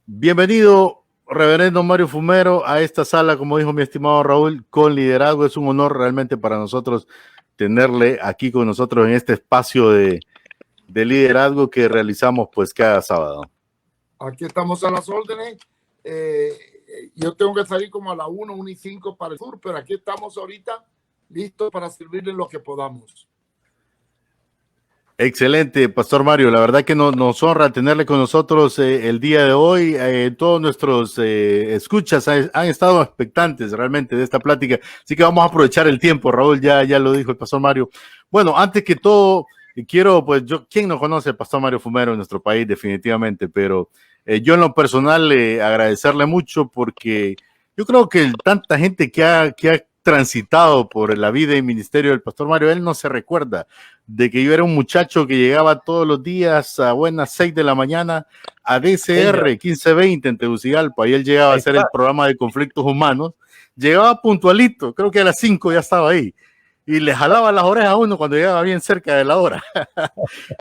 Bienvenido, reverendo Mario Fumero, a esta sala, como dijo mi estimado Raúl, con liderazgo. Es un honor realmente para nosotros tenerle aquí con nosotros en este espacio de liderazgo que realizamos pues cada sábado. Aquí estamos a las órdenes. Yo tengo que salir como a la 1:05 para el sur, pero aquí estamos ahorita listos para servirle lo que podamos. Excelente, Pastor Mario. La verdad que nos honra tenerle con nosotros el día de hoy. Todos nuestros escuchas han estado expectantes realmente de esta plática, así que vamos a aprovechar el tiempo. Raúl ya lo dijo el Pastor Mario. Bueno, antes que todo, quiero, pues ¿quién no conoce al Pastor Mario Fumero en nuestro país? Definitivamente, pero yo en lo personal agradecerle mucho porque yo creo que tanta gente que ha transitado por la vida y ministerio del Pastor Mario, él no se recuerda de que yo era un muchacho que llegaba todos los días a buenas 6 de la mañana a DCR 1520 en Tegucigalpa, y él llegaba a hacer el programa de conflictos humanos, llegaba puntualito, creo que a las 5 ya estaba ahí, y le jalaba las orejas a uno cuando llegaba bien cerca de la hora.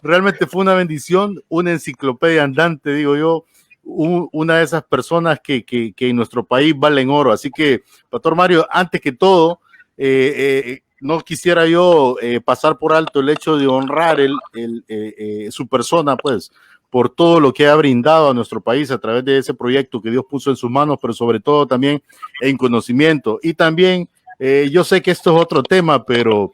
Realmente fue una bendición, una enciclopedia andante, digo yo, una de esas personas que en nuestro país valen oro. Así que, doctor Mario, antes que todo, no quisiera yo pasar por alto el hecho de honrar su persona, pues, por todo lo que ha brindado a nuestro país a través de ese proyecto que Dios puso en sus manos, pero sobre todo también en conocimiento. Y también, yo sé que esto es otro tema, pero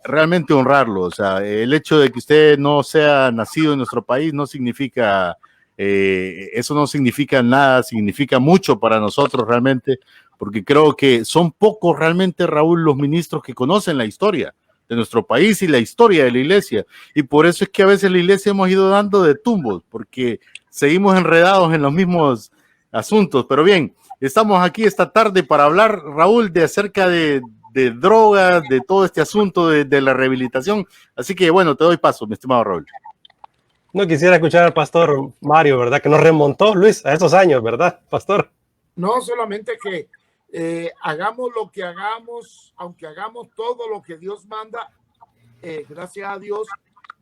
realmente honrarlo. O sea, el hecho de que usted no sea nacido en nuestro país no significa, eso no significa nada, significa mucho para nosotros realmente, porque creo que son pocos realmente, Raúl, los ministros que conocen la historia de nuestro país y la historia de la iglesia. Y por eso es que a veces la iglesia hemos ido dando de tumbos, porque seguimos enredados en los mismos asuntos. Pero bien, estamos aquí esta tarde para hablar, Raúl, de acerca de drogas, de todo este asunto de la rehabilitación. Así que bueno, te doy paso, mi estimado Raúl. No quisiera escuchar al pastor Mario, ¿verdad? Que nos remontó, Luis, a esos años, ¿verdad, pastor? No solamente que hagamos lo que hagamos, aunque hagamos todo lo que Dios manda, gracias a Dios,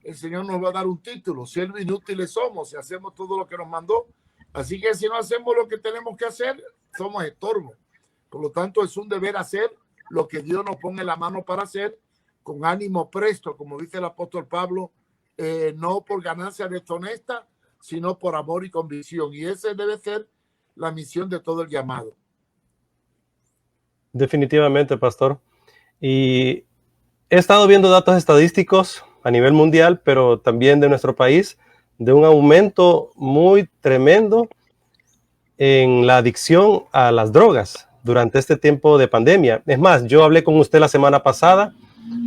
el Señor nos va a dar un título. Siervos inútiles somos si hacemos todo lo que nos mandó. Así que si no hacemos lo que tenemos que hacer, somos estorbo. Por lo tanto, es un deber hacer lo que Dios nos pone la mano para hacer, con ánimo presto, como dice el apóstol Pablo, no por ganancia deshonesta, sino por amor y convicción. Y ese debe ser la misión de todo el llamado. Definitivamente, pastor. Y he estado viendo datos estadísticos a nivel mundial, pero también de nuestro país, de un aumento muy tremendo en la adicción a las drogas durante este tiempo de pandemia. Es más, yo hablé con usted la semana pasada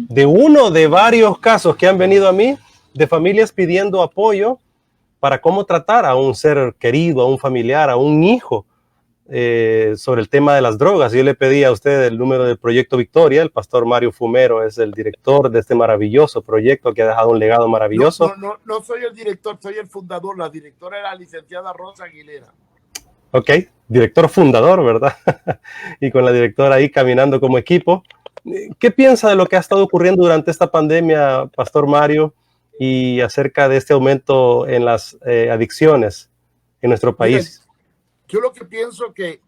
de uno de varios casos que han venido a mí de familias pidiendo apoyo para cómo tratar a un ser querido, a un familiar, a un hijo, sobre el tema de las drogas. Yo le pedí a usted el número del Proyecto Victoria. El pastor Mario Fumero es el director de este maravilloso proyecto que ha dejado un legado maravilloso. No soy el director, soy el fundador. La directora era la licenciada Rosa Aguilera. Ok, director fundador, ¿verdad? Y con la directora ahí caminando como equipo. ¿Qué piensa de lo que ha estado ocurriendo durante esta pandemia, pastor Mario, y acerca de este aumento en las adicciones en nuestro país? Miren, yo lo que pienso que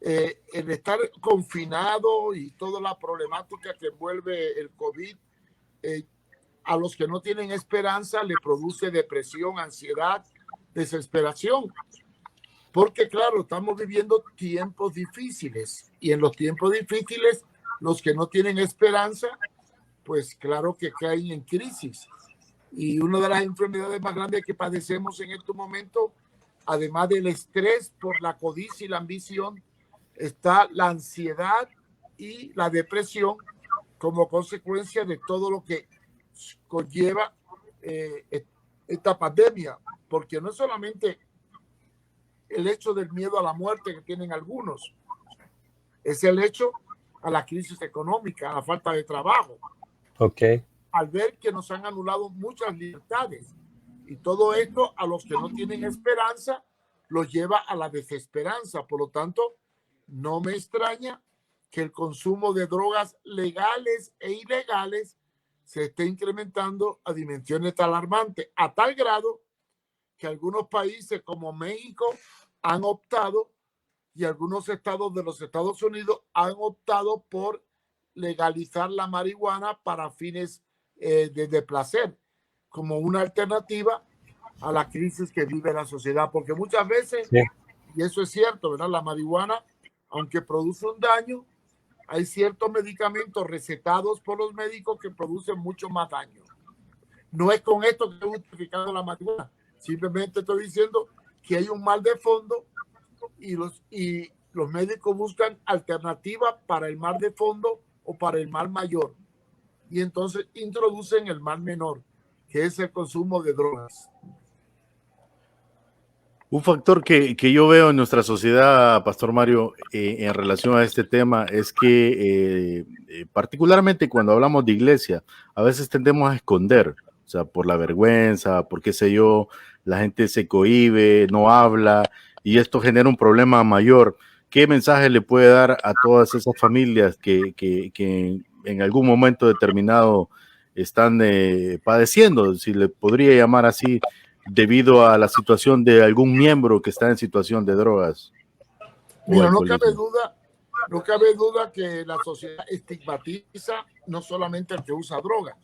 el estar confinado y toda la problemática que envuelve el COVID, a los que no tienen esperanza le produce depresión, ansiedad, desesperación. Porque claro, estamos viviendo tiempos difíciles y en los tiempos difíciles los que no tienen esperanza, pues claro que caen en crisis. Y una de las enfermedades más grandes que padecemos en estos momentos, además del estrés por la codicia y la ambición, está la ansiedad y la depresión como consecuencia de todo lo que conlleva esta pandemia, porque no es solamente el hecho del miedo a la muerte que tienen algunos, es el hecho a la crisis económica, a la falta de trabajo. Okay. Al ver que nos han anulado muchas libertades. Y todo esto a los que no tienen esperanza los lleva a la desesperanza. Por lo tanto, no me extraña que el consumo de drogas legales e ilegales se esté incrementando a dimensiones alarmantes, a tal grado que algunos países como México han optado, y algunos estados de los Estados Unidos han optado por legalizar la marihuana para fines de placer, como una alternativa a la crisis que vive la sociedad, porque muchas veces, Sí. y eso es cierto, ¿verdad? La marihuana, aunque produce un daño, hay ciertos medicamentos recetados por los médicos que producen mucho más daño. No es con esto que he justificado la marihuana, simplemente estoy diciendo que hay un mal de fondo y los médicos buscan alternativas para el mal de fondo o para el mal mayor. Y entonces introducen el mal menor, que es el consumo de drogas. Un factor que yo veo en nuestra sociedad, Pastor Mario, en relación a este tema es que particularmente cuando hablamos de iglesia, a veces tendemos a esconder, o sea, por la vergüenza, por qué sé yo, la gente se cohíbe, no habla y esto genera un problema mayor. ¿Qué mensaje le puede dar a todas esas familias que en algún momento determinado están padeciendo, si le podría llamar así, debido a la situación de algún miembro que está en situación de drogas o Mira, alcoholismo? no cabe duda que la sociedad estigmatiza no solamente al que usa droga,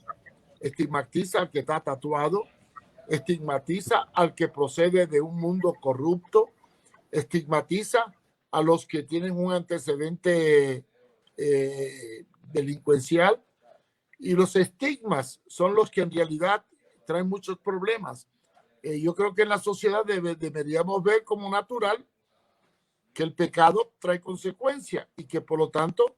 estigmatiza al que está tatuado, estigmatiza al que procede de un mundo corrupto, estigmatiza a los que tienen un antecedente delincuencial, y los estigmas son los que en realidad traen muchos problemas. Yo creo que en la sociedad deberíamos ver como natural que el pecado trae consecuencias y que por lo tanto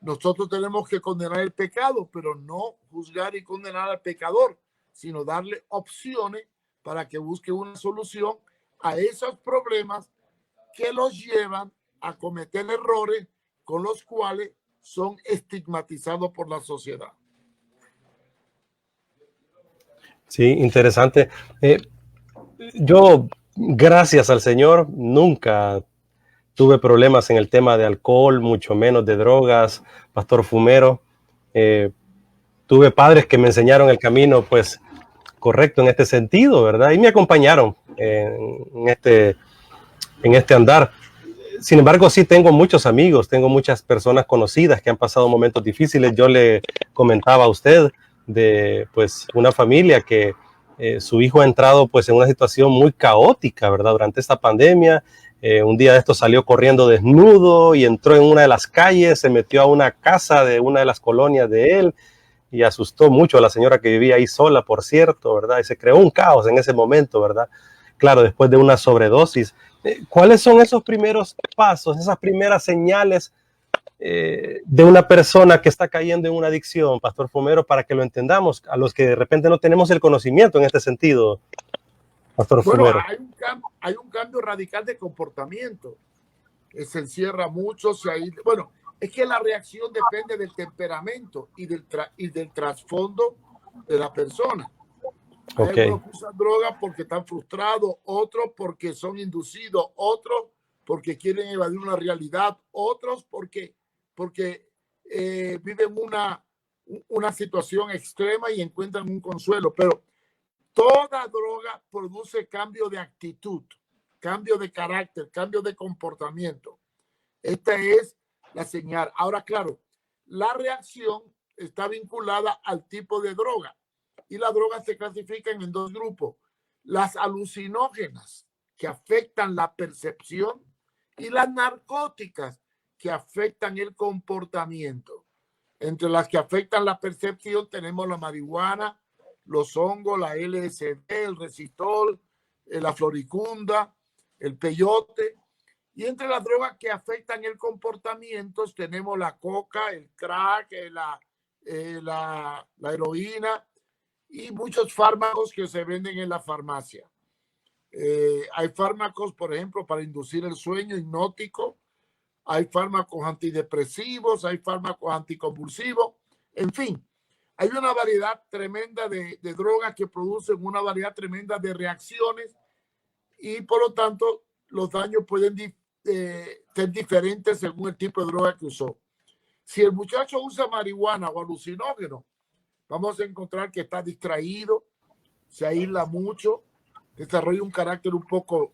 nosotros tenemos que condenar el pecado, pero no juzgar y condenar al pecador, sino darle opciones para que busque una solución a esos problemas que los llevan a cometer errores con los cuales son estigmatizados por la sociedad. Sí, interesante. Yo, gracias al Señor, nunca tuve problemas en el tema de alcohol, mucho menos de drogas, pastor fumero. Tuve padres que me enseñaron el camino, pues, correcto en este sentido, ¿verdad? Y me acompañaron en este andar. Sin embargo, sí tengo muchos amigos, tengo muchas personas conocidas que han pasado momentos difíciles. Yo le comentaba a usted de, pues, una familia que su hijo ha entrado, pues, en una situación muy caótica, ¿verdad? Durante esta pandemia. Un día de esto salió corriendo desnudo y entró en una de las calles, se metió a una casa de una de las colonias de él y asustó mucho a la señora que vivía ahí sola, por cierto, ¿verdad? Y se creó un caos en ese momento, ¿verdad? Claro, después de una sobredosis. ¿Cuáles son esos primeros pasos, esas primeras señales de una persona que está cayendo en una adicción, pastor fumero, para que lo entendamos, a los que de repente no tenemos el conocimiento en este sentido, pastor Bueno, fumero? hay un cambio radical de comportamiento. Se encierra mucho, bueno, es que la reacción depende del temperamento y del trasfondo de la persona. Hay algunos que usan drogas porque están frustrados, otros porque son inducidos, otros porque quieren evadir una realidad, otros porque viven una situación extrema y encuentran un consuelo. Pero toda droga produce cambio de actitud, cambio de carácter, cambio de comportamiento. Esta es la señal. Ahora, claro, la reacción está vinculada al tipo de droga. Y las drogas se clasifican en dos grupos: las alucinógenas, que afectan la percepción, y las narcóticas, que afectan el comportamiento. Entre las que afectan la percepción tenemos la marihuana, los hongos, la LSD, el resistol, la floricunda, el peyote. Y entre las drogas que afectan el comportamiento tenemos la coca, el crack, la heroína y muchos fármacos que se venden en la farmacia. Hay fármacos, por ejemplo, para inducir el sueño, hipnótico. Hay fármacos antidepresivos, hay fármacos anticonvulsivos. En fin, hay una variedad tremenda de drogas que producen una variedad tremenda de reacciones y por lo tanto los daños pueden ser diferentes según el tipo de droga que usó. Si el muchacho usa marihuana o alucinógeno, vamos a encontrar que está distraído, se aísla mucho, desarrolla un carácter un poco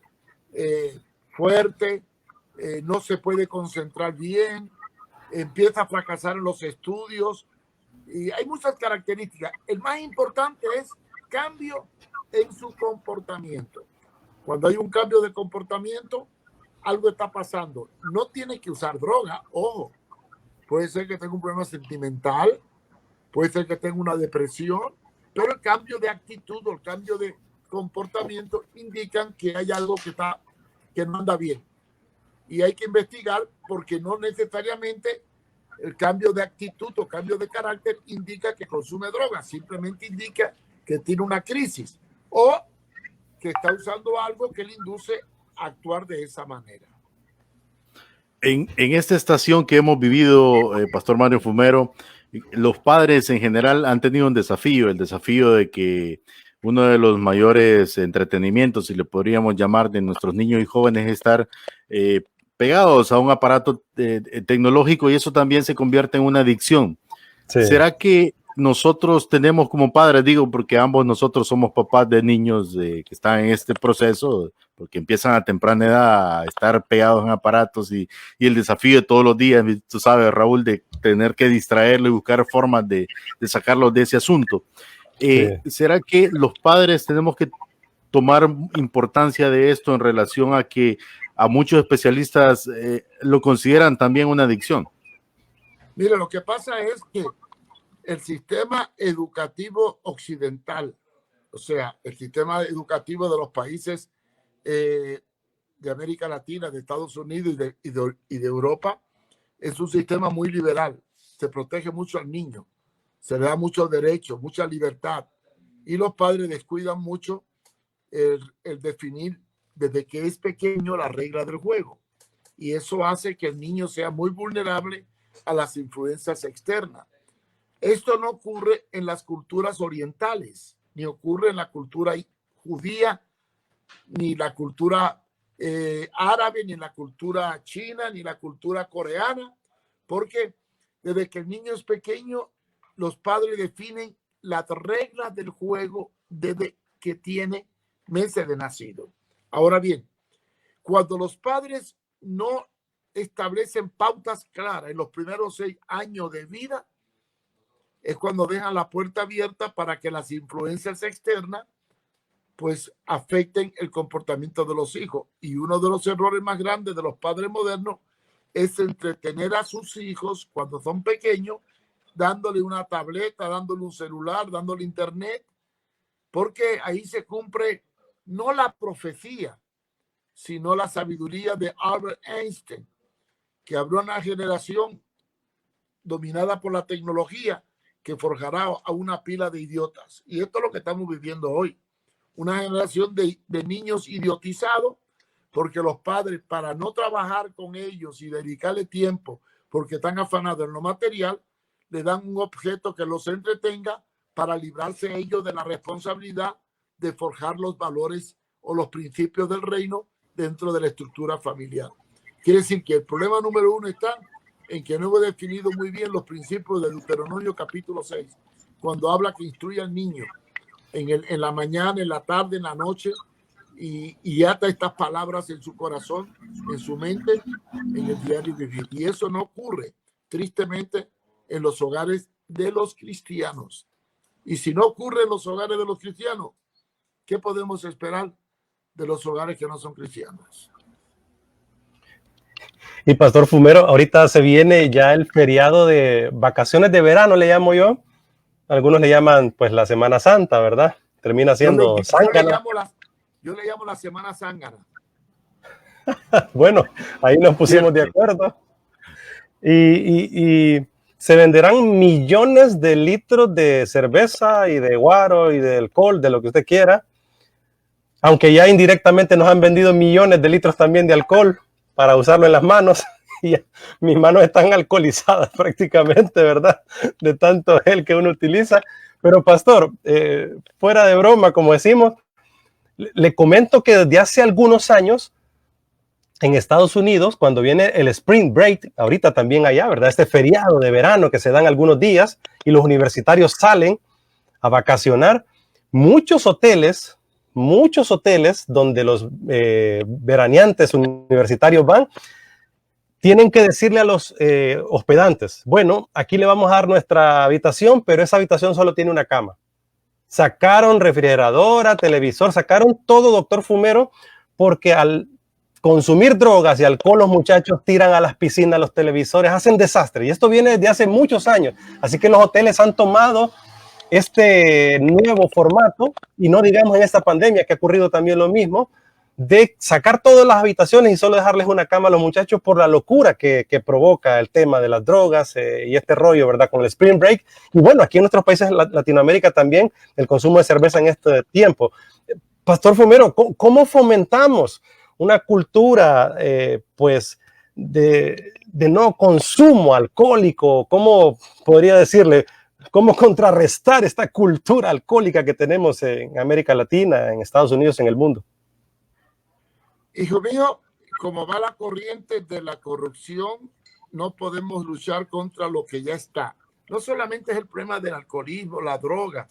fuerte, no se puede concentrar bien, empieza a fracasar en los estudios y hay muchas características. El más importante es cambio en su comportamiento. Cuando hay un cambio de comportamiento, algo está pasando. No tiene que usar droga, ojo. Puede ser que tenga un problema sentimental, puede ser que tenga una depresión, pero el cambio de actitud o el cambio de comportamiento indican que hay algo que no anda bien. Y hay que investigar porque no necesariamente el cambio de actitud o cambio de carácter indica que consume drogas, simplemente indica que tiene una crisis o que está usando algo que le induce a actuar de esa manera. En esta estación que hemos vivido, Pastor Mario Fumero, los padres en general han tenido un desafío, el desafío de que uno de los mayores entretenimientos, si le podríamos llamar, de nuestros niños y jóvenes es estar pegados a un aparato tecnológico y eso también se convierte en una adicción. Sí. ¿Será que nosotros tenemos como padres, digo, porque ambos nosotros somos papás de niños que están en este proceso, porque empiezan a temprana edad a estar pegados en aparatos y el desafío de todos los días, tú sabes, Raúl, de tener que distraerlo y buscar formas de sacarlos de ese asunto? Sí. ¿Será que los padres tenemos que tomar importancia de esto en relación a que a muchos especialistas lo consideran también una adicción? Mira, lo que pasa es que el sistema educativo occidental, o sea, el sistema educativo de los países de América Latina, de Estados Unidos y de Europa, es un sistema muy liberal. Se protege mucho al niño, se le da muchos derechos, mucha libertad, y los padres descuidan mucho el definir desde que es pequeño la regla del juego. Y eso hace que el niño sea muy vulnerable a las influencias externas. Esto no ocurre en las culturas orientales, ni ocurre en la cultura judía, ni la cultura árabe, ni la cultura china, ni la cultura coreana, porque desde que el niño es pequeño, los padres definen las reglas del juego desde que tiene meses de nacido. Ahora bien, cuando los padres no establecen pautas claras en los primeros 6 años de vida, es cuando dejan la puerta abierta para que las influencias externas pues afecten el comportamiento de los hijos. Y uno de los errores más grandes de los padres modernos es entretener a sus hijos cuando son pequeños, dándole una tableta, dándole un celular, dándole internet, porque ahí se cumple no la profecía, sino la sabiduría de Albert Einstein, que habrá una generación dominada por la tecnología que forjará a una pila de idiotas. Y esto es lo que estamos viviendo hoy. Una generación de niños idiotizados porque los padres, para no trabajar con ellos y dedicarle tiempo porque están afanados en lo material, le dan un objeto que los entretenga para librarse ellos de la responsabilidad de forjar los valores o los principios del reino dentro de la estructura familiar. Quiere decir que el problema número 1 está en que no hemos definido muy bien los principios de Deuteronomio capítulo 6, cuando habla que instruye al niño en la mañana, en la tarde, en la noche, y ata estas palabras en su corazón, en su mente, en el diario vivir. Y eso no ocurre, tristemente, en los hogares de los cristianos. Y si no ocurre en los hogares de los cristianos, ¿qué podemos esperar de los hogares que no son cristianos? Y Pastor Fumero, ahorita se viene ya el feriado de vacaciones de verano, le llamo yo. Algunos le llaman pues la Semana Santa, ¿verdad? Termina siendo zángana. Yo le llamo la Semana Zángana. Bueno, ahí nos pusimos de acuerdo. Y se venderán millones de litros de cerveza y de guaro y de alcohol, de lo que usted quiera. Aunque ya indirectamente nos han vendido millones de litros también de alcohol para usarlo en las manos. Y mis manos están alcoholizadas prácticamente, ¿verdad? De tanto gel que uno utiliza. Pero pastor, fuera de broma, como decimos, le comento que desde hace algunos años en Estados Unidos, cuando viene el Spring Break, ahorita también allá, ¿verdad? Este feriado de verano que se dan algunos días y los universitarios salen a vacacionar, muchos hoteles muchos hoteles donde los veraneantes universitarios van, tienen que decirle a los hospedantes, bueno, aquí le vamos a dar nuestra habitación, pero esa habitación solo tiene una cama. Sacaron refrigeradora, televisor, sacaron todo, doctor Fumero, porque al consumir drogas y alcohol los muchachos tiran a las piscinas los televisores, hacen desastre. Y esto viene desde hace muchos años. Así que los hoteles han tomado este nuevo formato, y no digamos en esta pandemia que ha ocurrido también lo mismo, de sacar todas las habitaciones y solo dejarles una cama a los muchachos por la locura que provoca el tema de las drogas y este rollo, ¿verdad? Con el Spring Break. Y bueno, aquí en nuestros países de Latinoamérica también el consumo de cerveza en este tiempo. Pastor Fumero, ¿cómo fomentamos una cultura pues de no consumo alcohólico? ¿Cómo podría decirle? ¿Cómo contrarrestar esta cultura alcohólica que tenemos en América Latina, en Estados Unidos, en el mundo? Hijo mío, como va la corriente de la corrupción, no podemos luchar contra lo que ya está. No solamente es el problema del alcoholismo, la droga.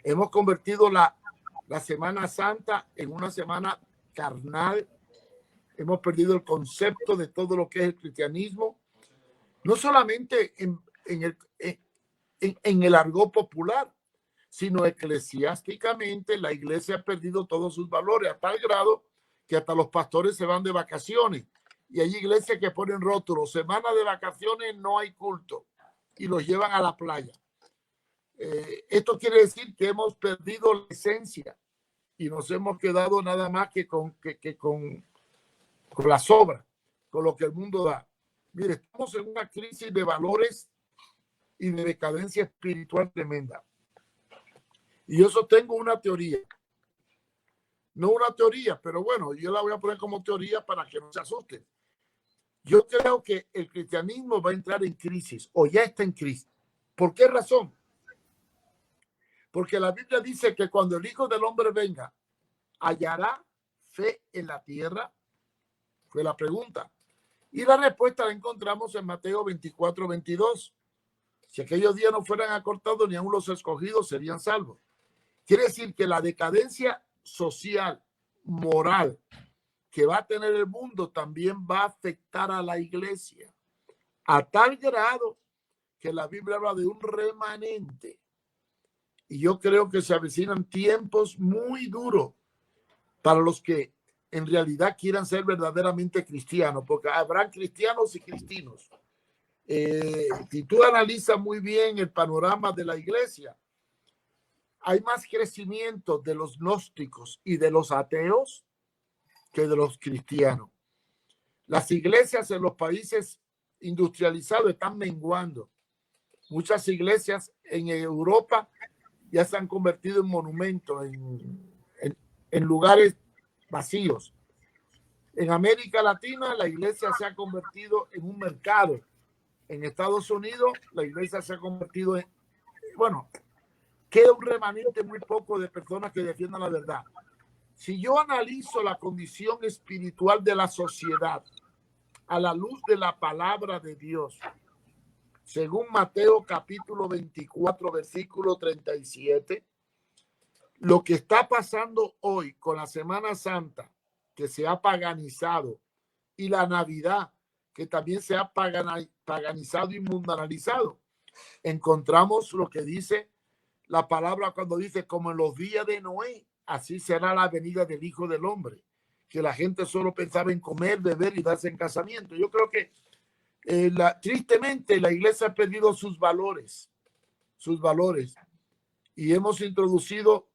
Hemos convertido la Semana Santa en una semana carnal. Hemos perdido el concepto de todo lo que es el cristianismo. No solamente en el argot popular, sino eclesiásticamente la iglesia ha perdido todos sus valores a tal grado que hasta los pastores se van de vacaciones, y hay iglesias que ponen rótulos: semana de vacaciones, no hay culto, y los llevan a la playa. Esto quiere decir que hemos perdido la esencia y nos hemos quedado nada más que con la sobra, con lo que el mundo da. Mire, estamos en una crisis de valores y de decadencia espiritual tremenda. Y yo sostengo una teoría. No una teoría, pero bueno, yo la voy a poner como teoría para que no se asusten. Yo creo que el cristianismo va a entrar en crisis, o ya está en crisis. ¿Por qué razón? Porque la Biblia dice que cuando el Hijo del Hombre venga, ¿hallará fe en la tierra? Fue la pregunta. Y la respuesta la encontramos en Mateo 24:22. Si aquellos días no fueran acortados, ni aun los escogidos serían salvos. Quiere decir que la decadencia social, moral que va a tener el mundo también va a afectar a la iglesia, a tal grado que la Biblia habla de un remanente. Y yo creo que se avecinan tiempos muy duros para los que en realidad quieran ser verdaderamente cristianos, porque habrán cristianos y cristinos. Si tú analizas muy bien el panorama de la iglesia, hay más crecimiento de los gnósticos y de los ateos que de los cristianos. Las iglesias en los países industrializados están menguando. Muchas iglesias en Europa ya se han convertido en monumentos, en lugares vacíos. En América Latina la iglesia se ha convertido en un mercado. En Estados Unidos la iglesia se ha convertido en, bueno, queda un remanente muy poco de personas que defiendan la verdad. Si yo analizo la condición espiritual de la sociedad a la luz de la palabra de Dios, según Mateo capítulo 24, versículo 37, lo que está pasando hoy con la Semana Santa, que se ha paganizado, y la Navidad, que también se ha paganizado y mundanalizado, encontramos lo que dice la palabra cuando dice: como en los días de Noé, así será la venida del Hijo del Hombre, que la gente solo pensaba en comer, beber y darse en casamiento. Yo creo que tristemente la iglesia ha perdido sus valores, y hemos introducido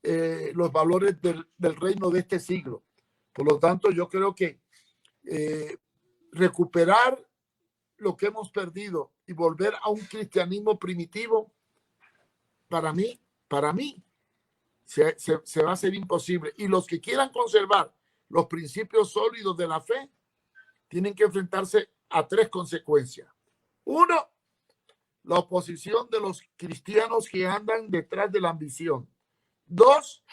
los valores del reino de este siglo. Por lo tanto, yo creo que recuperar lo que hemos perdido y volver a un cristianismo primitivo, para mí se va a hacer imposible. Y los que quieran conservar los principios sólidos de la fe tienen que enfrentarse a tres consecuencias. Uno, la oposición de los cristianos que andan detrás de la ambición. Dos,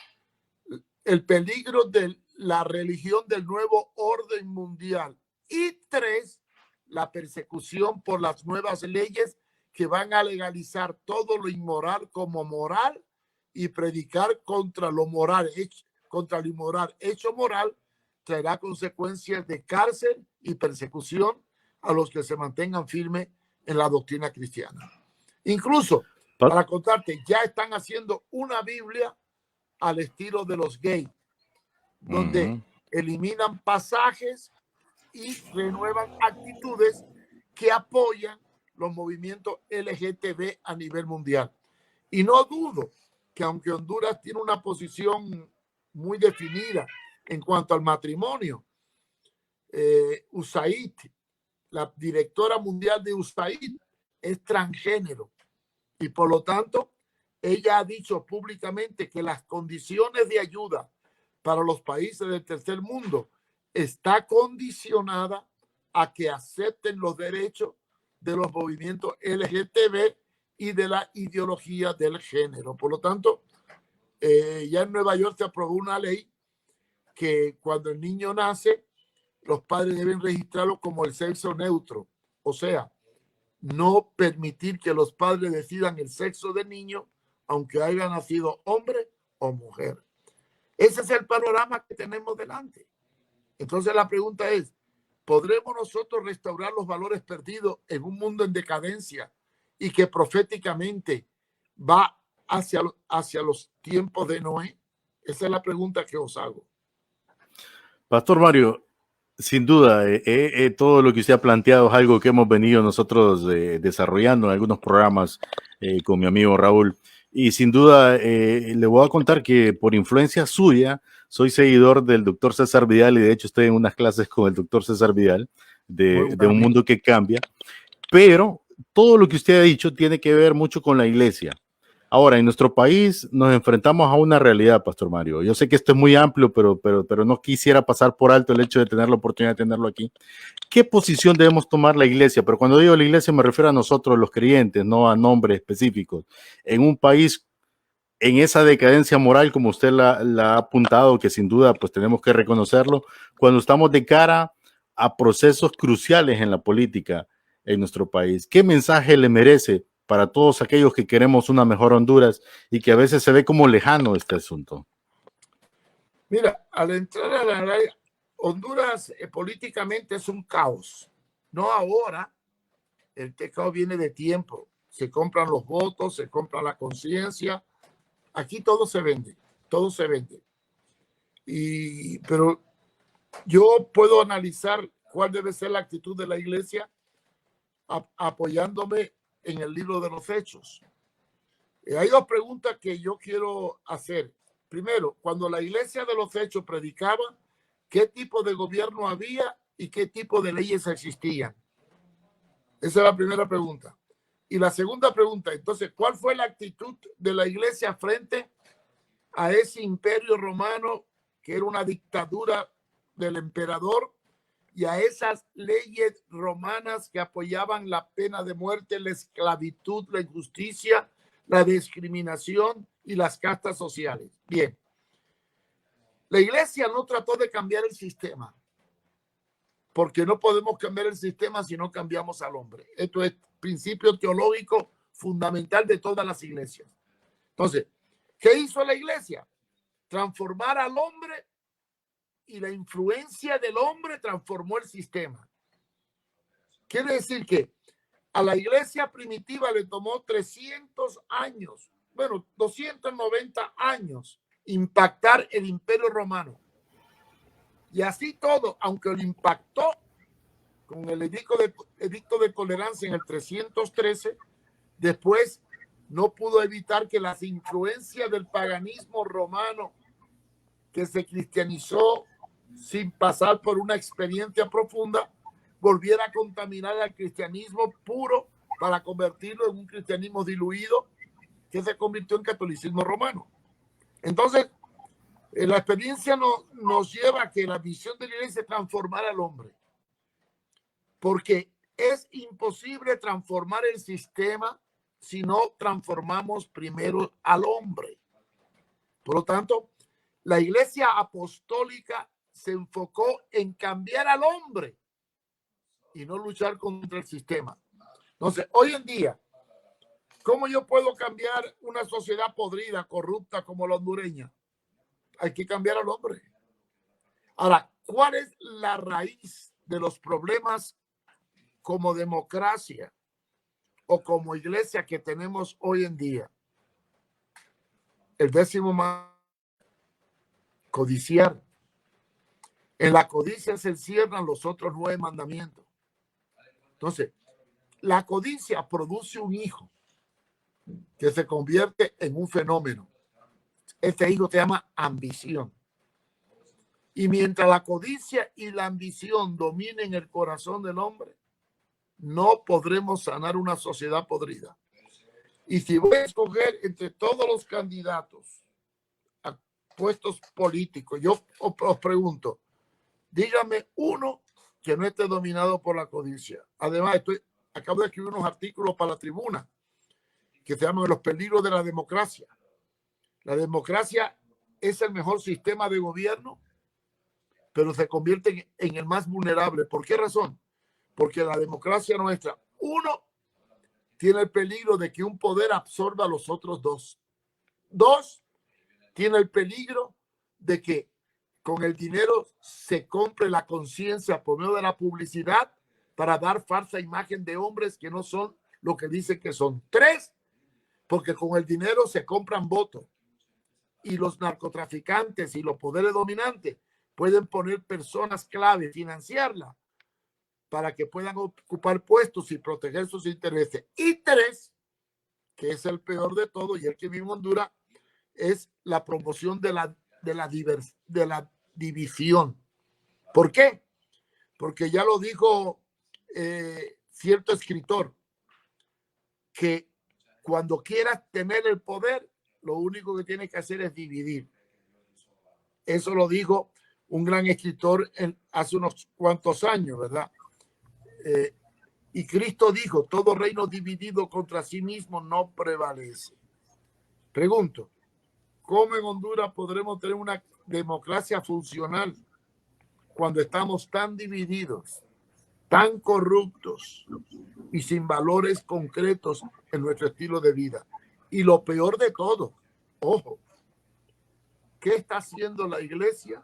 el peligro de la religión del nuevo orden mundial. Y tres, la persecución por las nuevas leyes que van a legalizar todo lo inmoral como moral y predicar contra lo moral, contra lo inmoral hecho moral traerá consecuencias de cárcel y persecución a los que se mantengan firmes en la doctrina cristiana. Incluso, para contarte, ya están haciendo una Biblia al estilo de los gays, donde eliminan pasajes y renuevan actitudes que apoyan los movimientos LGTB a nivel mundial. Y no dudo que aunque Honduras tiene una posición muy definida en cuanto al matrimonio, USAID, la directora mundial de USAID, es transgénero y por lo tanto ella ha dicho públicamente que las condiciones de ayuda para los países del tercer mundo está condicionada a que acepten los derechos de los movimientos LGTB y de la ideología del género. Por lo tanto, ya en Nueva York se aprobó una ley que cuando el niño nace, los padres deben registrarlo como el sexo neutro. O sea, no permitir que los padres decidan el sexo del niño, aunque haya nacido hombre o mujer. Ese es el panorama que tenemos delante. Entonces la pregunta es, ¿podremos nosotros restaurar los valores perdidos en un mundo en decadencia y que proféticamente va hacia los tiempos de Noé? Esa es la pregunta que os hago. Pastor Mario, sin duda, todo lo que usted ha planteado es algo que hemos venido nosotros desarrollando en algunos programas con mi amigo Raúl. Y sin duda, le voy a contar que por influencia suya, soy seguidor del doctor César Vidal y de hecho estoy en unas clases con el doctor César Vidal de Un Mundo que Cambia. Pero todo lo que usted ha dicho tiene que ver mucho con la iglesia. Ahora, en nuestro país nos enfrentamos a una realidad, Pastor Mario. Yo sé que esto es muy amplio, pero no quisiera pasar por alto el hecho de tener la oportunidad de tenerlo aquí. ¿Qué posición debemos tomar la iglesia? Pero cuando digo la iglesia me refiero a nosotros, los creyentes, no a nombres específicos. En un país en esa decadencia moral, como usted la ha apuntado, que sin duda pues tenemos que reconocerlo, cuando estamos de cara a procesos cruciales en la política en nuestro país. ¿Qué mensaje le merece para todos aquellos que queremos una mejor Honduras y que a veces se ve como lejano este asunto? Mira, al entrar a la Honduras políticamente es un caos. No ahora, el caos viene de tiempo. Se compran los votos, se compra la conciencia. Aquí todo se vende, todo se vende. Pero yo puedo analizar cuál debe ser la actitud de la iglesia apoyándome en el libro de los Hechos. Hay dos preguntas que yo quiero hacer. Primero, cuando la iglesia de los Hechos predicaba, ¿qué tipo de gobierno había y qué tipo de leyes existían? Esa es la primera pregunta. Y la segunda pregunta, entonces, ¿cuál fue la actitud de la iglesia frente a ese imperio romano que era una dictadura del emperador y a esas leyes romanas que apoyaban la pena de muerte, la esclavitud, la injusticia, la discriminación y las castas sociales? Bien, la iglesia no trató de cambiar el sistema, porque no podemos cambiar el sistema si no cambiamos al hombre. Esto es principio teológico fundamental de todas las iglesias. Entonces, ¿qué hizo la iglesia? Transformar al hombre, y la influencia del hombre transformó el sistema. Quiere decir que a la iglesia primitiva le tomó 300 años, bueno, 290 años impactar el imperio romano. Y así todo, aunque lo impactó con el edicto de tolerancia en el 313, después no pudo evitar que las influencias del paganismo romano, que se cristianizó sin pasar por una experiencia profunda, volviera a contaminar al cristianismo puro para convertirlo en un cristianismo diluido que se convirtió en catolicismo romano. Entonces, la experiencia nos lleva a que la visión de la iglesia es transformar al hombre, porque es imposible transformar el sistema si no transformamos primero al hombre. Por lo tanto, la iglesia apostólica se enfocó en cambiar al hombre y no luchar contra el sistema. Entonces, hoy en día, ¿cómo yo puedo cambiar una sociedad podrida, corrupta como la hondureña? hay que cambiar al hombre. Ahora, ¿cuál es la raíz de los problemas como democracia o como iglesia que tenemos hoy en día? El 10º mandamiento: codiciar. En la codicia se encierran los otros 9 mandamientos. Entonces, la codicia produce un hijo que se convierte en un fenómeno. Este hijo se llama ambición. Y mientras la codicia y la ambición dominen el corazón del hombre, no podremos sanar una sociedad podrida. Y si voy a escoger entre todos los candidatos a puestos políticos, yo os pregunto, dígame uno que no esté dominado por la codicia. Además, acabo de escribir unos artículos para la Tribuna que se llaman Los peligros de la democracia. La democracia es el mejor sistema de gobierno, pero se convierte en el más vulnerable. ¿Por qué razón? Porque la democracia nuestra, uno, tiene el peligro de que un poder absorba a los otros dos. Dos, tiene el peligro de que con el dinero se compre la conciencia por medio de la publicidad para dar falsa imagen de hombres que no son lo que dicen que son. Tres, porque con el dinero se compran votos y los narcotraficantes y los poderes dominantes pueden poner personas clave, financiarla para que puedan ocupar puestos y proteger sus intereses. Y tres, que es el peor de todo y el que vive en Honduras, es la promoción de la división. ¿Por qué? Porque ya lo dijo cierto escritor, que cuando quieras tener el poder, lo único que tienes que hacer es dividir. Eso lo dijo un gran escritor hace unos cuantos años, ¿verdad? Y Cristo dijo, todo reino dividido contra sí mismo no prevalece. Pregunto, ¿cómo en Honduras podremos tener una democracia funcional cuando estamos tan divididos, tan corruptos y sin valores concretos en nuestro estilo de vida? Y lo peor de todo, ojo, ¿qué está haciendo la iglesia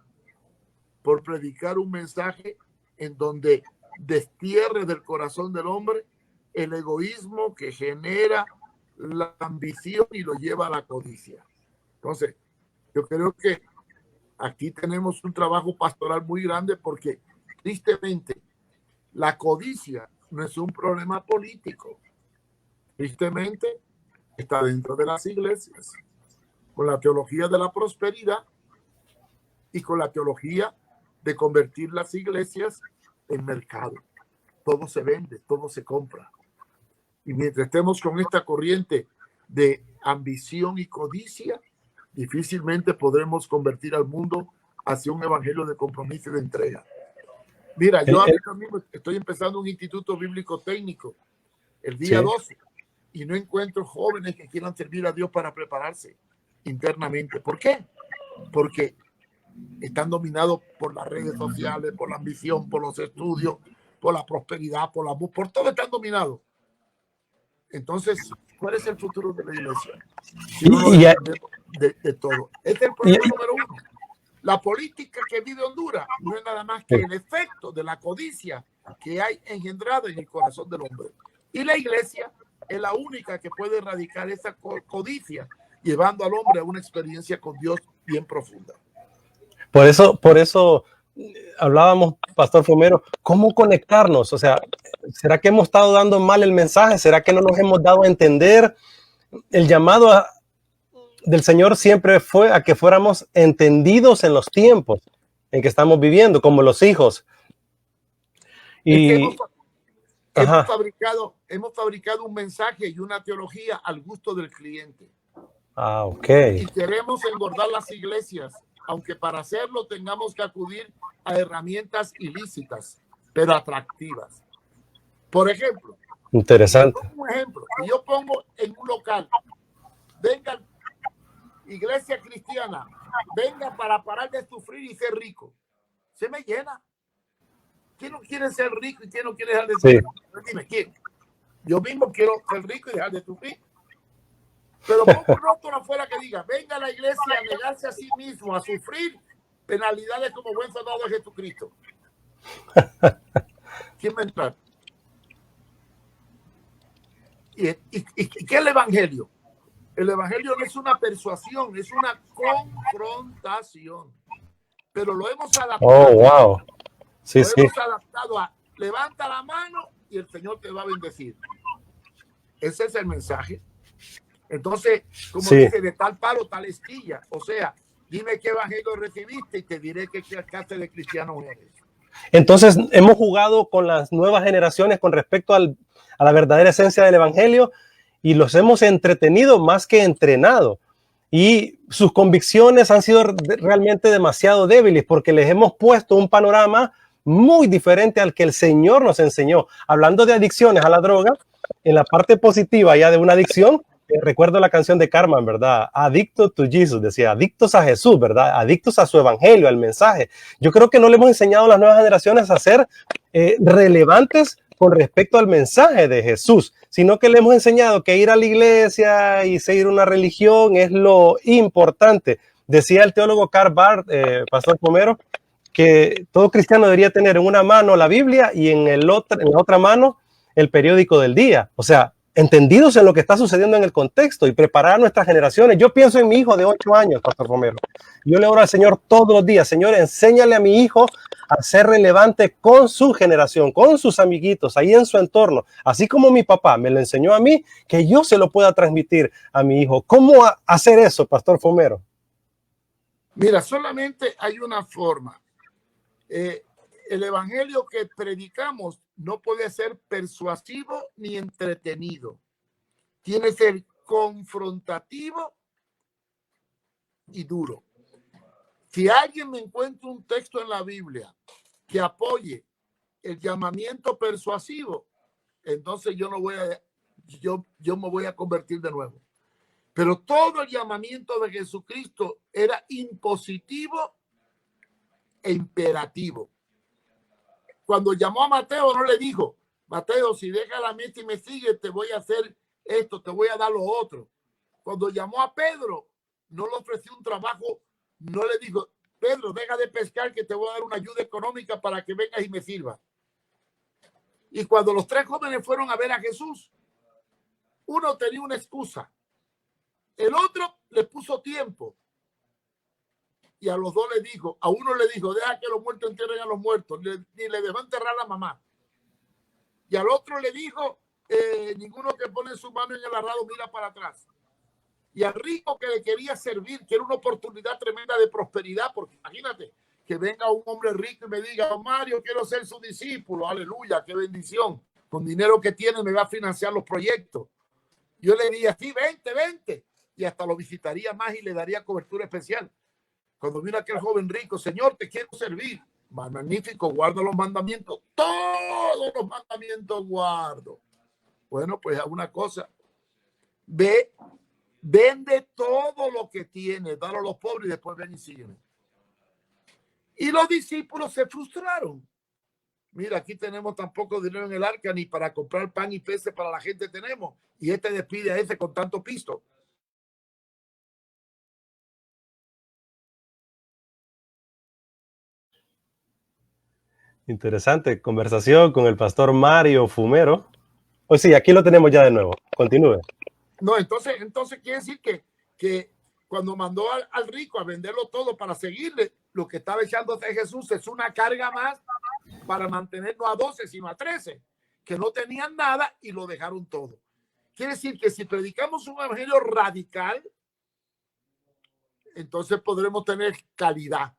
por predicar un mensaje en donde destierre del corazón del hombre el egoísmo que genera la ambición y lo lleva a la codicia? Entonces, yo creo que aquí tenemos un trabajo pastoral muy grande porque, tristemente, la codicia no es un problema político. Tristemente, está dentro de las iglesias, con la teología de la prosperidad y con la teología de convertir las iglesias en mercado. Todo se vende, todo se compra. Y mientras estemos con esta corriente de ambición y codicia, difícilmente podremos convertir al mundo hacia un evangelio de compromiso y de entrega. Mira, yo ahora mismo estoy empezando un instituto bíblico técnico el día 12 y no encuentro jóvenes que quieran servir a Dios para prepararse internamente. ¿Por qué? Porque están dominados por las redes sociales, por la ambición, por los estudios, por la prosperidad, por todo están dominados. Entonces, ¿cuál es el futuro de la iglesia? Si no nos entendemos de todo. Este es el problema número uno. La política que vive Honduras no es nada más que el efecto de la codicia que hay engendrada en el corazón del hombre. Y la iglesia es la única que puede erradicar esa codicia, llevando al hombre a una experiencia con Dios bien profunda. Por eso hablábamos, Pastor Fomero, ¿cómo conectarnos? O sea, ¿será que hemos estado dando mal el mensaje? ¿Será que no nos hemos dado a entender? El llamado del Señor siempre fue a que fuéramos entendidos en los tiempos en que estamos viviendo, como los hijos. Y es que hemos fabricado un mensaje y una teología al gusto del cliente. Ok. Y queremos engordar las iglesias, aunque para hacerlo tengamos que acudir a herramientas ilícitas, pero atractivas. Por ejemplo, interesante. Un ejemplo, si yo pongo en un local, venga, iglesia cristiana, venga para parar de sufrir y ser rico, se me llena. ¿Quién no quiere ser rico y quién no quiere dejar de sufrir? Dime, ¿quién? Yo mismo quiero ser rico y dejar de sufrir. Pero pongo un rótulo afuera que diga, venga a la iglesia a negarse a sí mismo, a sufrir penalidades como buen soldado de Jesucristo. ¿Quién va a entrar? ¿Y qué es el evangelio? El evangelio no es una persuasión, es una confrontación. Pero lo hemos adaptado. Oh, wow. Sí, lo hemos adaptado a levanta la mano y el Señor te va a bendecir. Ese es el mensaje. Entonces, como dice, de tal palo, tal estilla. O sea, dime qué evangelio recibiste y te diré qué clase de cristiano eres. Entonces, hemos jugado con las nuevas generaciones con respecto a la verdadera esencia del evangelio y los hemos entretenido más que entrenado. Y sus convicciones han sido realmente demasiado débiles porque les hemos puesto un panorama muy diferente al que el Señor nos enseñó. Hablando de adicciones a la droga, en la parte positiva ya de una adicción, recuerdo la canción de Carmen, ¿verdad? Adicto to Jesus, decía, adictos a Jesús, ¿verdad? Adictos a su evangelio, al mensaje. Yo creo que no le hemos enseñado a las nuevas generaciones a ser relevantes con respecto al mensaje de Jesús, sino que le hemos enseñado que ir a la iglesia y seguir una religión es lo importante. Decía el teólogo Karl Barth, Pastor Pomero, que todo cristiano debería tener en una mano la Biblia y en la otra mano el periódico del día. O sea, entendidos en lo que está sucediendo en el contexto y preparar a nuestras generaciones. Yo pienso en mi hijo de 8 años, Pastor Romero. Yo le oro al Señor todos los días, Señor, enséñale a mi hijo a ser relevante con su generación, con sus amiguitos, ahí en su entorno. Así como mi papá me lo enseñó a mí, que yo se lo pueda transmitir a mi hijo. ¿Cómo hacer eso, Pastor Fomero? Mira, solamente hay una forma. El evangelio que predicamos no puede ser persuasivo ni entretenido. Tiene que ser confrontativo y duro. Si alguien me encuentra un texto en la Biblia que apoye el llamamiento persuasivo, entonces yo me voy a convertir de nuevo. Pero todo el llamamiento de Jesucristo era impositivo e imperativo. Cuando llamó a Mateo, no le dijo, Mateo, si deja la meta y me sigue, te voy a hacer esto, te voy a dar lo otro. Cuando llamó a Pedro, no le ofreció un trabajo, no le dijo, Pedro, deja de pescar que te voy a dar una ayuda económica para que vengas y me sirvas. Y cuando los 3 jóvenes fueron a ver a Jesús, uno tenía una excusa, el otro le puso tiempo. Y a los 2 le dijo, a uno le dijo, deja que los muertos entierren a los muertos, ni le dejó enterrar a la mamá. Y al otro le dijo, ninguno que pone su mano en el arado mira para atrás. Y al rico que le quería servir, que era una oportunidad tremenda de prosperidad, porque imagínate que venga un hombre rico y me diga, Mario, quiero ser su discípulo, aleluya, qué bendición, con dinero que tiene me va a financiar los proyectos. Yo le diría, sí, vente, y hasta lo visitaría más y le daría cobertura especial. Cuando vino aquel joven rico, Señor, te quiero servir. Magnífico, guardo los mandamientos. Todos los mandamientos guardo. Bueno, pues una cosa. Vende todo lo que tienes, dalo a los pobres y después ven y sígueme. Y los discípulos se frustraron. Mira, aquí tenemos tan poco dinero en el arca, ni para comprar pan y peces para la gente tenemos. Y este despide a ese con tanto pisto. Interesante conversación con el pastor Mario Fumero. Pues sí, aquí lo tenemos ya de nuevo. Continúe. No, entonces quiere decir que cuando mandó al rico a venderlo todo para seguirle, lo que estaba echando de Jesús es una carga más para mantenerlo a 12, sino a 13, que no tenían nada y lo dejaron todo. Quiere decir que si predicamos un evangelio radical, entonces podremos tener calidad.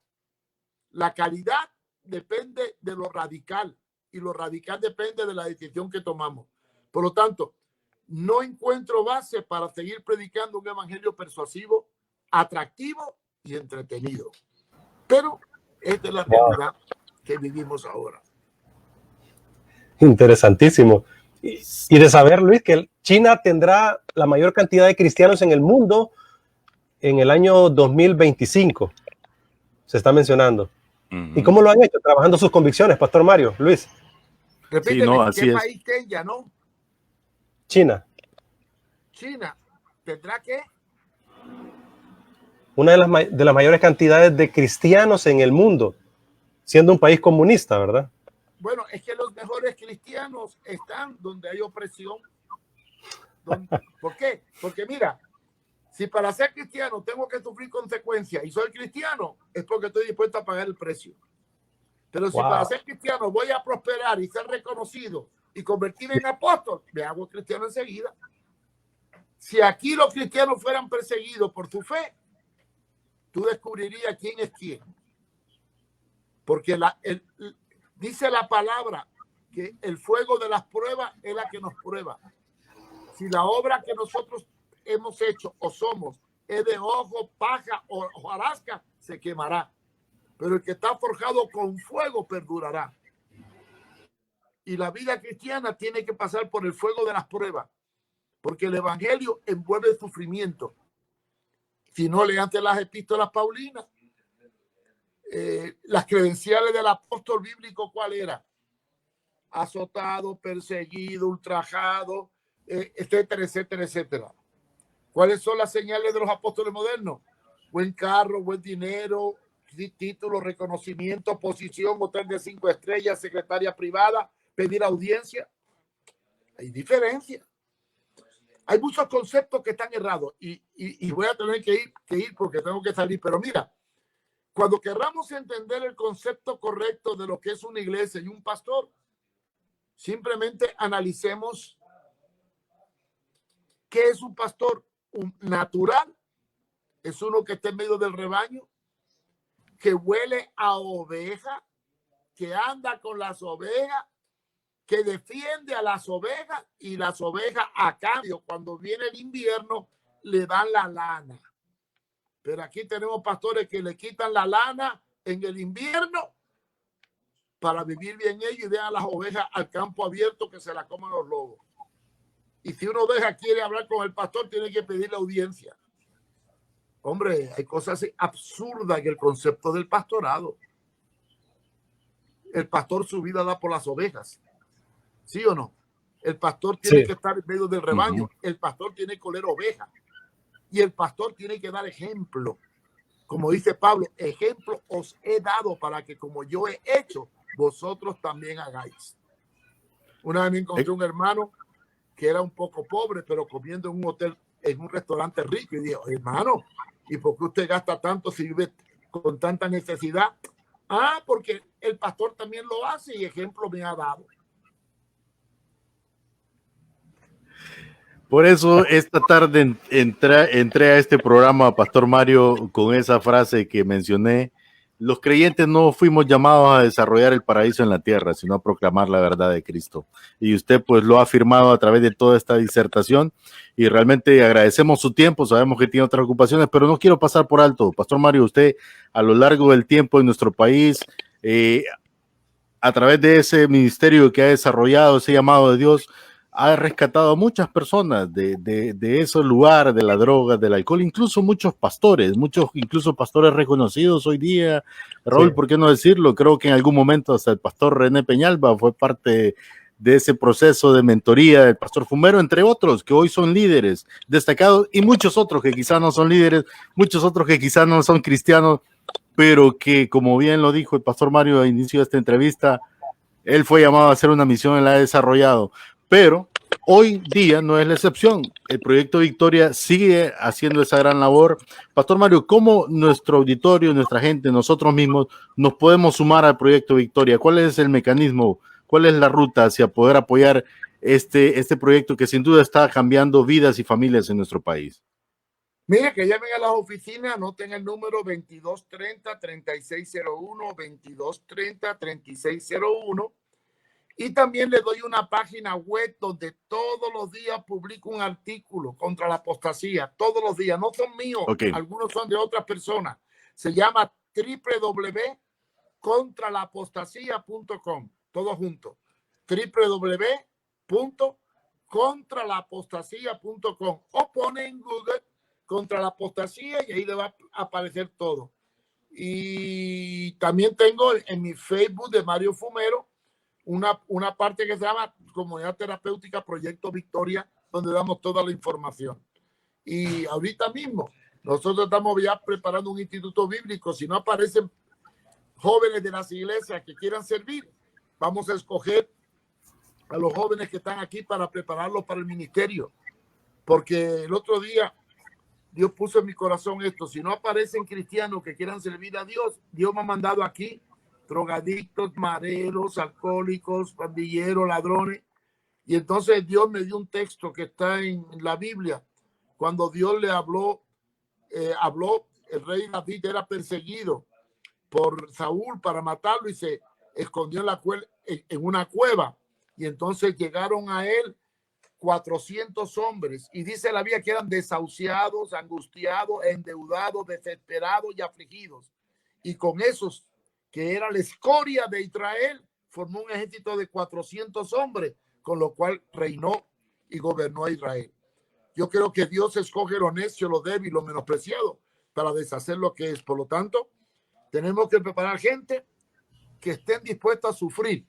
La calidad depende de lo radical y lo radical depende de la decisión que tomamos. Por lo tanto, no encuentro base para seguir predicando un evangelio persuasivo, atractivo y entretenido. Pero esta es la realidad que vivimos ahora. Interesantísimo. Y de saber, Luis, que China tendrá la mayor cantidad de cristianos en el mundo en el año 2025. Se está mencionando. ¿Y cómo lo han hecho? Trabajando sus convicciones, Pastor Mario, Luis. Repíteme, sí, no, así ¿qué es. País Kenia, no? China. China. tendrá que... Una de las mayores cantidades de cristianos en el mundo, siendo un país comunista, ¿verdad? Bueno, es que los mejores cristianos están donde hay opresión. ¿Por qué? Porque mira, si para ser cristiano tengo que sufrir consecuencias y soy cristiano, es porque estoy dispuesto a pagar el precio. Pero si para ser cristiano voy a prosperar y ser reconocido y convertirme en apóstol, me hago cristiano enseguida. Si aquí los cristianos fueran perseguidos por su fe, tú descubrirías quién es quién. Porque dice la palabra que el fuego de las pruebas es la que nos prueba. Si la obra que nosotros hemos hecho o somos es de ojo, paja o hojarasca, se quemará. Pero el que está forjado con fuego perdurará. Y la vida cristiana tiene que pasar por el fuego de las pruebas, porque el evangelio envuelve sufrimiento. Si no, leanse las epístolas paulinas. Las credenciales del apóstol bíblico, ¿cuál era? Azotado, perseguido, ultrajado, etcétera, etcétera, etcétera. ¿Cuáles son las señales de los apóstoles modernos? Buen carro, buen dinero, título, reconocimiento, posición, hotel de 5 estrellas, secretaria privada, pedir audiencia. Hay diferencia. Hay muchos conceptos que están errados y voy a tener que ir porque tengo que salir. Pero mira, cuando querramos entender el concepto correcto de lo que es una iglesia y un pastor, simplemente analicemos qué es un pastor. Un natural es uno que está en medio del rebaño, que huele a oveja, que anda con las ovejas, que defiende a las ovejas y las ovejas a cambio, cuando viene el invierno, le dan la lana. Pero aquí tenemos pastores que le quitan la lana en el invierno para vivir bien ellos y dejan las ovejas al campo abierto que se la coman los lobos. Y si una oveja quiere hablar con el pastor, tiene que pedir la audiencia. Hombre, hay cosas absurdas en el concepto del pastorado. El pastor su vida da por las ovejas. ¿Sí o no? El pastor tiene que estar en medio del rebaño. El pastor tiene que oler ovejas. Y el pastor tiene que dar ejemplo. Como dice Pablo, ejemplo os he dado para que como yo he hecho, vosotros también hagáis. Una vez me encontré un hermano que era un poco pobre, pero comiendo en un hotel, en un restaurante rico. Y dijo, hermano, ¿y por qué usted gasta tanto si vive con tanta necesidad? Ah, porque el pastor también lo hace y ejemplo me ha dado. Por eso esta tarde entré a este programa, Pastor Mario, con esa frase que mencioné. Los creyentes no fuimos llamados a desarrollar el paraíso en la tierra, sino a proclamar la verdad de Cristo. Y usted pues lo ha afirmado a través de toda esta disertación y realmente agradecemos su tiempo. Sabemos que tiene otras ocupaciones, pero no quiero pasar por alto. Pastor Mario, usted a lo largo del tiempo en nuestro país, a través de ese ministerio que ha desarrollado, ese llamado de Dios, ha rescatado a muchas personas de esos lugares, de la droga, del alcohol, incluso muchos pastores, incluso pastores reconocidos hoy día. Raúl, ¿por qué no decirlo? Creo que en algún momento hasta el pastor René Peñalba fue parte de ese proceso de mentoría del pastor Fumero, entre otros, que hoy son líderes destacados y muchos otros que quizás no son líderes, muchos otros que quizás no son cristianos, pero que, como bien lo dijo el pastor Mario al inicio de esta entrevista, él fue llamado a hacer una misión y la ha desarrollado. Pero hoy día no es la excepción. El Proyecto Victoria sigue haciendo esa gran labor. Pastor Mario, ¿cómo nuestro auditorio, nuestra gente, nosotros mismos nos podemos sumar al Proyecto Victoria? ¿Cuál es el mecanismo? ¿Cuál es la ruta hacia poder apoyar este proyecto que sin duda está cambiando vidas y familias en nuestro país? Mire, que llamen a las oficinas, anoten el número 2230-3601, 2230-3601. Y también le doy una página web donde todos los días publico un artículo contra la apostasía. Todos los días. No son míos. Okay. Algunos son de otras personas. Se llama www.contralaapostasía.com. Todo junto. www.contralaapostasía.com. O pone en Google contra la apostasía y ahí le va a aparecer todo. Y también tengo en mi Facebook de Mario Fumero una parte que se llama Comunidad Terapéutica Proyecto Victoria, donde damos toda la información. Y ahorita mismo, nosotros estamos ya preparando un instituto bíblico. Si no aparecen jóvenes de las iglesias que quieran servir, vamos a escoger a los jóvenes que están aquí para prepararlos para el ministerio. Porque el otro día Dios puso en mi corazón esto: si no aparecen cristianos que quieran servir a Dios, Dios me ha mandado aquí drogadictos, mareros, alcohólicos, pandilleros, ladrones. Y entonces Dios me dio un texto que está en la Biblia. Cuando Dios le habló, el rey David era perseguido por Saúl para matarlo y se escondió en una cueva. Y entonces llegaron a él 400 hombres. Y dice la Biblia que eran desahuciados, angustiados, endeudados, desesperados y afligidos. Y con esos, que era la escoria de Israel, formó un ejército de 400 hombres, con lo cual reinó y gobernó a Israel. Yo creo que Dios escoge lo necio, lo débil, lo menospreciado para deshacer lo que es. Por lo tanto, tenemos que preparar gente que estén dispuestos a sufrir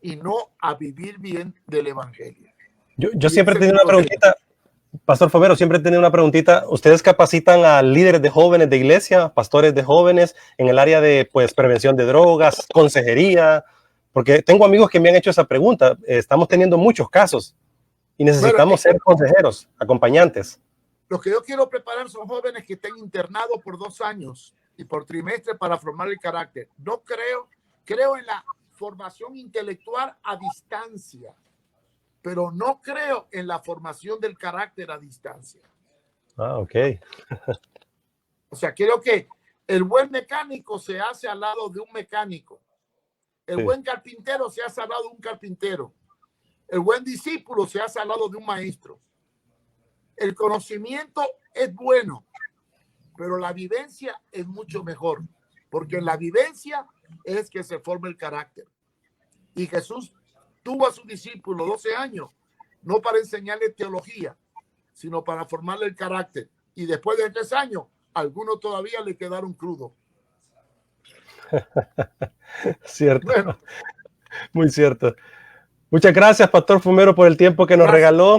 y no a vivir bien del evangelio. Yo siempre he tenido una preguntita, Pastor Fomero, siempre he tenido una preguntita. ¿Ustedes capacitan a líderes de jóvenes de iglesia, pastores de jóvenes en el área de prevención de drogas, consejería? Porque tengo amigos que me han hecho esa pregunta. Estamos teniendo muchos casos y necesitamos ser consejeros, acompañantes. Lo que yo quiero preparar son jóvenes que estén internados por 2 años y por trimestre para formar el carácter. No creo en la formación intelectual a distancia, pero no creo en la formación del carácter a distancia. Ah, ok. O sea, creo que el buen mecánico se hace al lado de un mecánico. El buen carpintero se hace al lado de un carpintero. El buen discípulo se hace al lado de un maestro. El conocimiento es bueno, pero la vivencia es mucho mejor, porque en la vivencia es que se forma el carácter. Y Jesús tuvo a sus discípulos 12 años, no para enseñarle teología, sino para formarle el carácter. Y después de 3 años, algunos todavía le quedaron crudos. Cierto. Bueno. Muy cierto. Muchas gracias, Pastor Fomero, por el tiempo que nos regaló.